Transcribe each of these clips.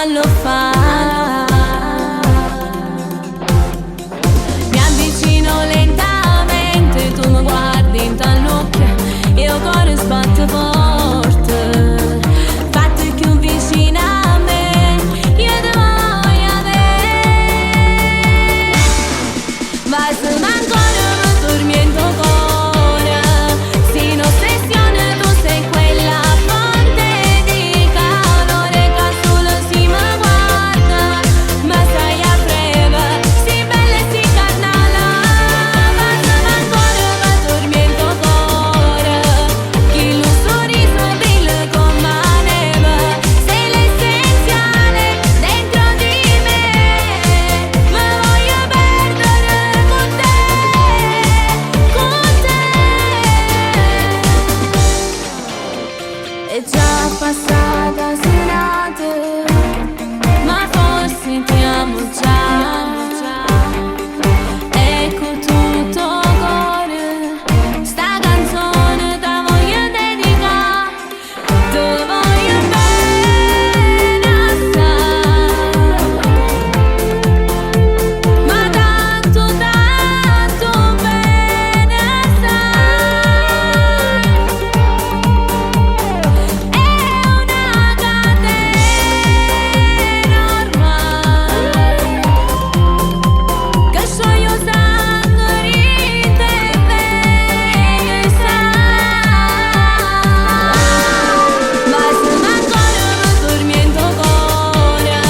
non lo fa. Mi avvicino lentamente, tu mi guardi in t'allocchia, io cuore sbatte forte. Fatti più vicina a me, io te voglio avere. Ma se ancora mi tormento cuore, sin ossessione tu sei quella fonte di calore che solo si mi guarda, ma stai a breve, si bella e si carnala. Ma se ancora mi tormento cuore, chi lo sorriso brilla con la neve, sei l'essenziale dentro di me, ma voglio perdere con te, con te. È già passata serate, ma forse ti amo già. Ecco tutto cuore, sta canzone te voglio dedicare, te voglio bene assai, ma tanto, tanto bene assai. È una catena ormai che scioglie sangue in te e sai. Ma se ancora mi tormento cuore,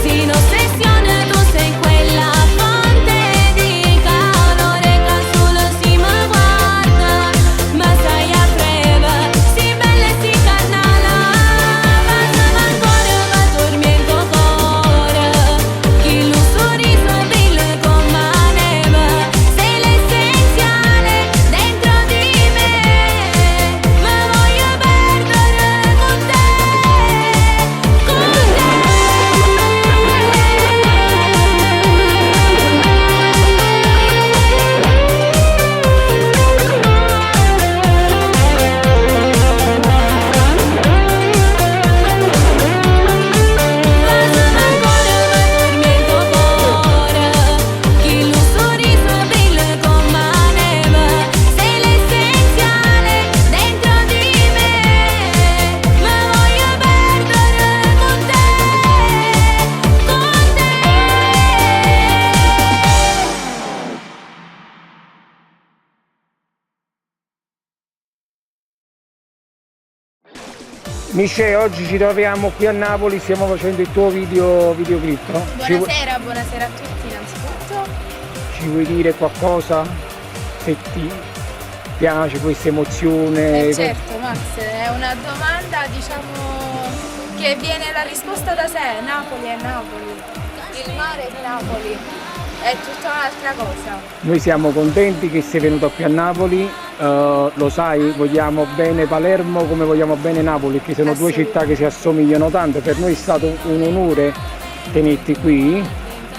sin ossessione tu sei quella fonte di calore che solo si mi guarda, ma stai a breve, si bella e si carnala. Ma se ancora mi tormento cuore, chi lo sorriso brilla con la neve, sei l'essenziale dentro di me, ma voglio perdere con te, con te. Ma se ancora mi tormento cuore, chi lo sorriso brilla con la neve, sei l'essenziale dentro di me, ma voglio perdere con te, con te. Michè, oggi ci troviamo qui a Napoli, stiamo facendo il tuo videoclip, no? Buonasera, buonasera a tutti innanzitutto. Ci vuoi dire qualcosa? Se ti piace questa emozione? Certo Max, è una domanda diciamo che viene la risposta da sé. Napoli è Napoli, il mare è Napoli, è tutta un'altra cosa. Noi siamo contenti che sei venuto qui a Napoli, lo sai, vogliamo bene Palermo come vogliamo bene Napoli, che sono due città che si assomigliano tanto. Per noi è stato un onore tenerti qui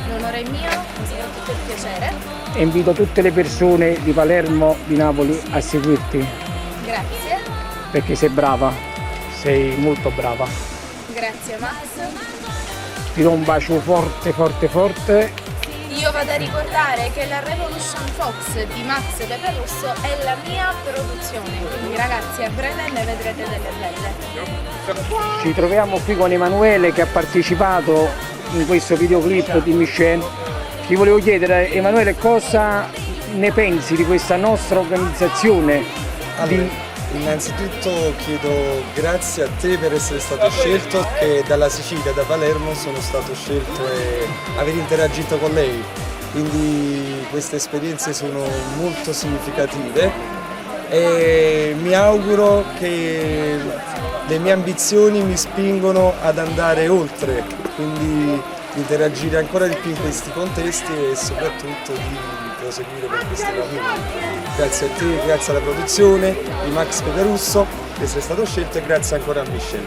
L'onore è mio, mi soprattutto il piacere. e invito tutte le persone di Palermo, di Napoli a seguirti Grazie, perché sei brava, sei molto brava. grazie Max. Ti do un bacio forte forte forte. Io vado a ricordare che la Revolution Fox di Max Peperusso è la mia produzione, quindi ragazzi a breve ne vedrete delle belle. Ci troviamo qui con Emanuele che ha partecipato in questo videoclip di Michè. Ti volevo chiedere, Emanuele, cosa ne pensi di questa nostra organizzazione? Innanzitutto chiedo grazie a te per essere stato scelto, e dalla Sicilia, da Palermo, sono stato scelto e aver interagito con lei. Quindi queste esperienze sono molto significative e mi auguro che le mie ambizioni mi spingono ad andare oltre, quindi di interagire ancora di più in questi contesti e soprattutto di proseguire per questi cammini. Grazie a te, grazie alla produzione di Max Peperusso per essere stato scelto e grazie ancora a Michel.